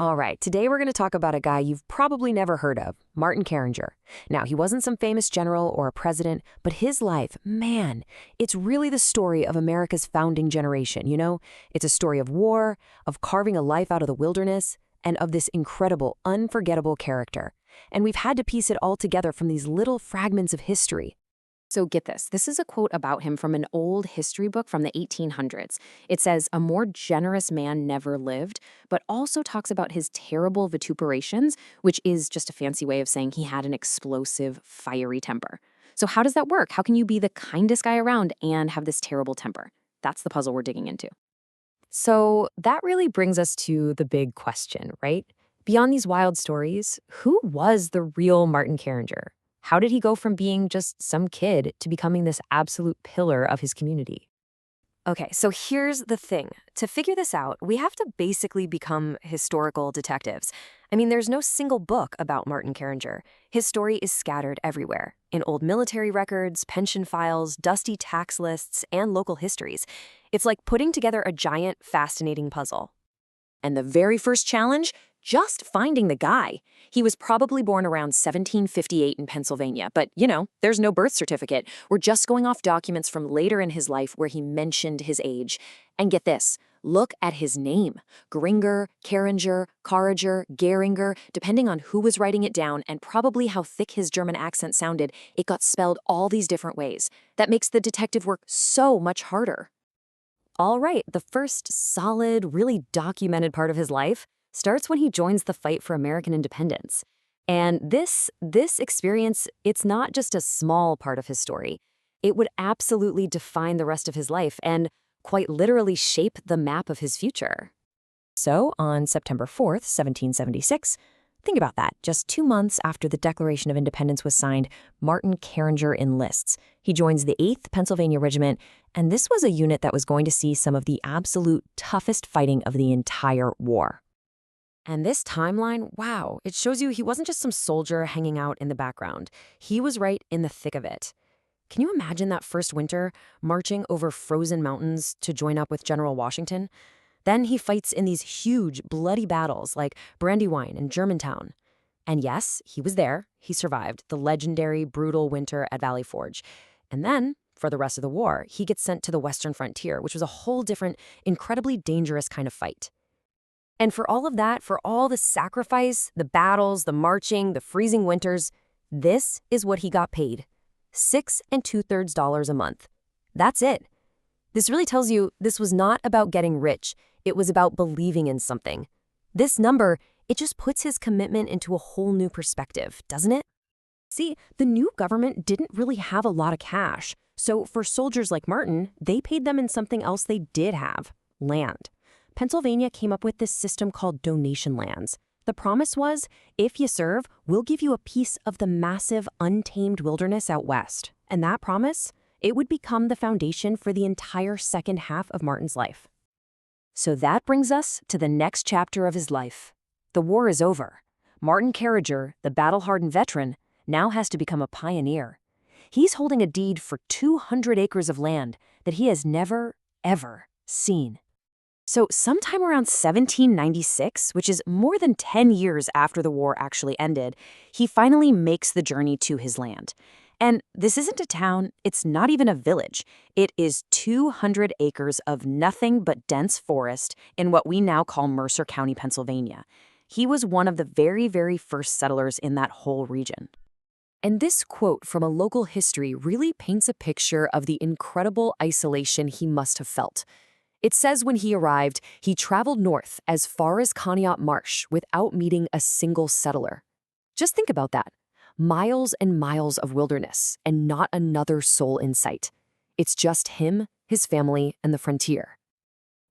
All right, today we're going to talk about a guy you've probably never heard of, Martin Carringer. Now, he wasn't some famous general or a president, but his life, man, it's really the story of America's founding generation, you know? It's a story of war, of carving a life out of the wilderness, and of this incredible, unforgettable character. And we've had to piece it all together from these little fragments of history. So get this. This is a quote about him from an old history book from the 1800s. It says, "A more generous man never lived," but also talks about his terrible vituperations, which is just a fancy way of saying he had an explosive, fiery temper. So how does that work? How can you be the kindest guy around and have this terrible temper? That's the puzzle we're digging into. So that really brings us to the big question, right? Beyond these wild stories, who was the real Martin Carringer? How did he go from being just some kid to becoming this absolute pillar of his community? Okay, so here's the thing. To figure this out, we have to basically become historical detectives. I mean, there's no single book about Martin Carringer. His story is scattered everywhere, in old military records, pension files, dusty tax lists, and local histories. It's like putting together a giant, fascinating puzzle. And the very first challenge? Just finding the guy. He was probably born around 1758 in Pennsylvania, but, there's no birth certificate. We're just going off documents from later in his life where he mentioned his age. And get this, look at his name. Gringer, Carringer, Carringer, Geringer, depending on who was writing it down and probably how thick his German accent sounded, it got spelled all these different ways. That makes the detective work so much harder. All right, the first solid, really documented part of his life starts when he joins the fight for American independence. And this experience, it's not just a small part of his story. It would absolutely define the rest of his life and quite literally shape the map of his future. So, on September 4th, 1776, think about that. Just 2 months after the Declaration of Independence was signed, Martin Carringer enlists. He joins the 8th Pennsylvania Regiment, and this was a unit that was going to see some of the absolute toughest fighting of the entire war. And this timeline, wow, it shows you he wasn't just some soldier hanging out in the background. He was right in the thick of it. Can you imagine that first winter, marching over frozen mountains to join up with General Washington? Then he fights in these huge, bloody battles like Brandywine and Germantown. And yes, he was there. He survived the legendary, brutal winter at Valley Forge. And then, for the rest of the war, he gets sent to the Western frontier, which was a whole different, incredibly dangerous kind of fight. And for all of that, for all the sacrifice, the battles, the marching, the freezing winters, this is what he got paid. $6 2/3 a month. That's it. This really tells you this was not about getting rich. It was about believing in something. This number, it just puts his commitment into a whole new perspective, doesn't it? See, the new government didn't really have a lot of cash. So for soldiers like Martin, they paid them in something else they did have, land. Pennsylvania came up with this system called donation lands. The promise was, if you serve, we'll give you a piece of the massive, untamed wilderness out west. And that promise, it would become the foundation for the entire second half of Martin's life. So that brings us to the next chapter of his life. The war is over. Martin Carringer, the battle-hardened veteran, now has to become a pioneer. He's holding a deed for 200 acres of land that he has never, ever seen. So sometime around 1796, which is more than 10 years after the war actually ended, he finally makes the journey to his land. And this isn't a town, it's not even a village. It is 200 acres of nothing but dense forest in what we now call Mercer County, Pennsylvania. He was one of the very, very first settlers in that whole region. And this quote from a local history really paints a picture of the incredible isolation he must have felt. It says when he arrived, he traveled north as far as Conneaut Marsh without meeting a single settler. Just think about that. Miles and miles of wilderness and not another soul in sight. It's just him, his family, and the frontier.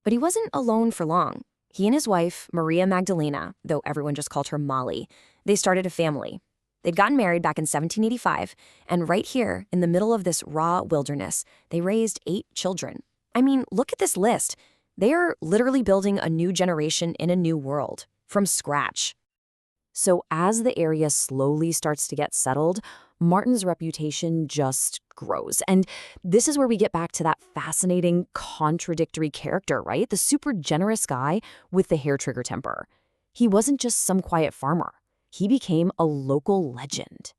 But he wasn't alone for long. He and his wife, Maria Magdalena, though everyone just called her Molly, they started a family. They'd gotten married back in 1785, and right here, in the middle of this raw wilderness, they raised 8 children. I mean, look at this list. They are literally building a new generation in a new world, from scratch. So as the area slowly starts to get settled, Martin's reputation just grows. And this is where we get back to that fascinating, contradictory character, right? The super generous guy with the hair-trigger temper. He wasn't just some quiet farmer. He became a local legend.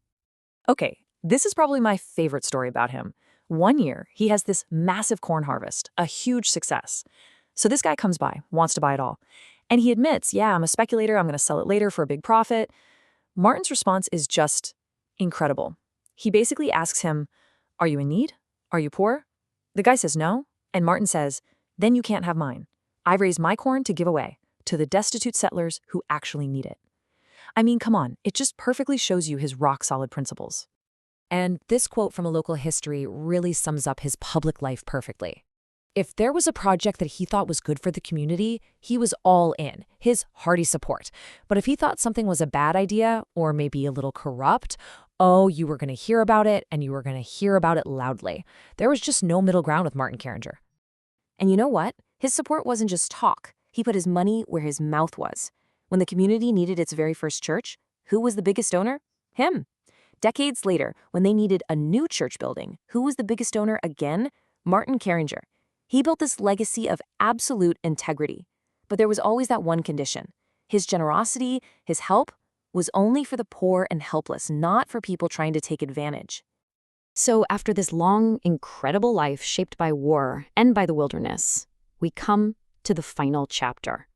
Okay, this is probably my favorite story about him. One year, he has this massive corn harvest, a huge success. So this guy comes by, wants to buy it all. And he admits, yeah, I'm a speculator, I'm going to sell it later for a big profit. Martin's response is just incredible. He basically asks him, are you in need? Are you poor? The guy says no, and Martin says, then you can't have mine. I raised my corn to give away to the destitute settlers who actually need it. I mean, come on, it just perfectly shows you his rock-solid principles. And this quote from a local history really sums up his public life perfectly. If there was a project that he thought was good for the community, he was all in, his hearty support. But if he thought something was a bad idea, or maybe a little corrupt, oh, you were going to hear about it, and you were going to hear about it loudly. There was just no middle ground with Martin Carringer. And you know what? His support wasn't just talk. He put his money where his mouth was. When the community needed its very first church, who was the biggest donor? Him. Decades later, when they needed a new church building, who was the biggest donor again? Martin Carringer. He built this legacy of absolute integrity. But there was always that one condition. His generosity, his help, was only for the poor and helpless, not for people trying to take advantage. So after this long, incredible life shaped by war and by the wilderness, we come to the final chapter.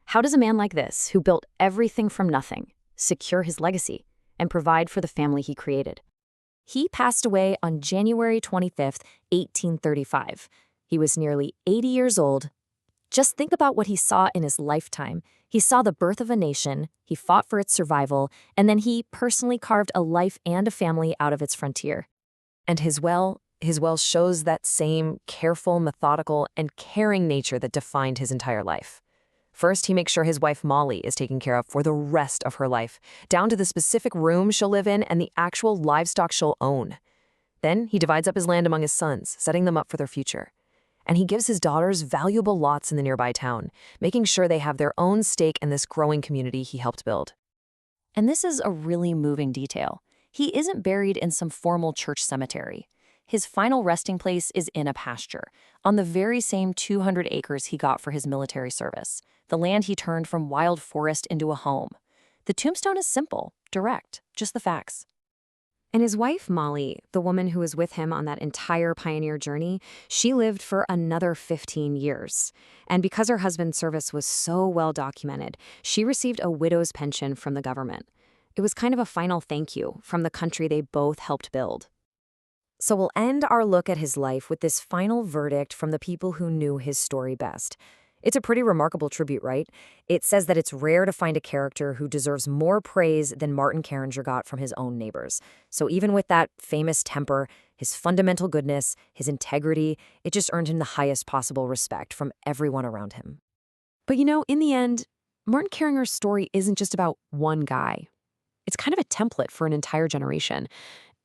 How does a man like this, who built everything from nothing, secure his legacy and provide for the family he created? He passed away on January 25th, 1835. He was nearly 80 years old. Just think about what he saw in his lifetime. He saw the birth of a nation, he fought for its survival, and then he personally carved a life and a family out of its frontier. And his well shows that same careful, methodical, and caring nature that defined his entire life. First, he makes sure his wife Molly is taken care of for the rest of her life, down to the specific room she'll live in and the actual livestock she'll own. Then he divides up his land among his sons, setting them up for their future. And he gives his daughters valuable lots in the nearby town, making sure they have their own stake in this growing community he helped build. And this is a really moving detail. He isn't buried in some formal church cemetery. His final resting place is in a pasture, on the very same 200 acres he got for his military service, the land he turned from wild forest into a home. The tombstone is simple, direct, just the facts. And his wife, Molly, the woman who was with him on that entire pioneer journey, she lived for another 15 years. And because her husband's service was so well documented, she received a widow's pension from the government. It was kind of a final thank you from the country they both helped build. So we'll end our look at his life with this final verdict from the people who knew his story best. It's a pretty remarkable tribute, right? It says that it's rare to find a character who deserves more praise than Martin Carringer got from his own neighbors. So even with that famous temper, his fundamental goodness, his integrity, it just earned him the highest possible respect from everyone around him. But you know, in the end, Martin Carringer's story isn't just about one guy. It's kind of a template for an entire generation.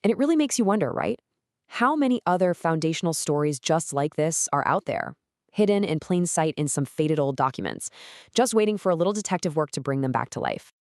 And it really makes you wonder, right? How many other foundational stories just like this are out there, hidden in plain sight in some faded old documents, just waiting for a little detective work to bring them back to life?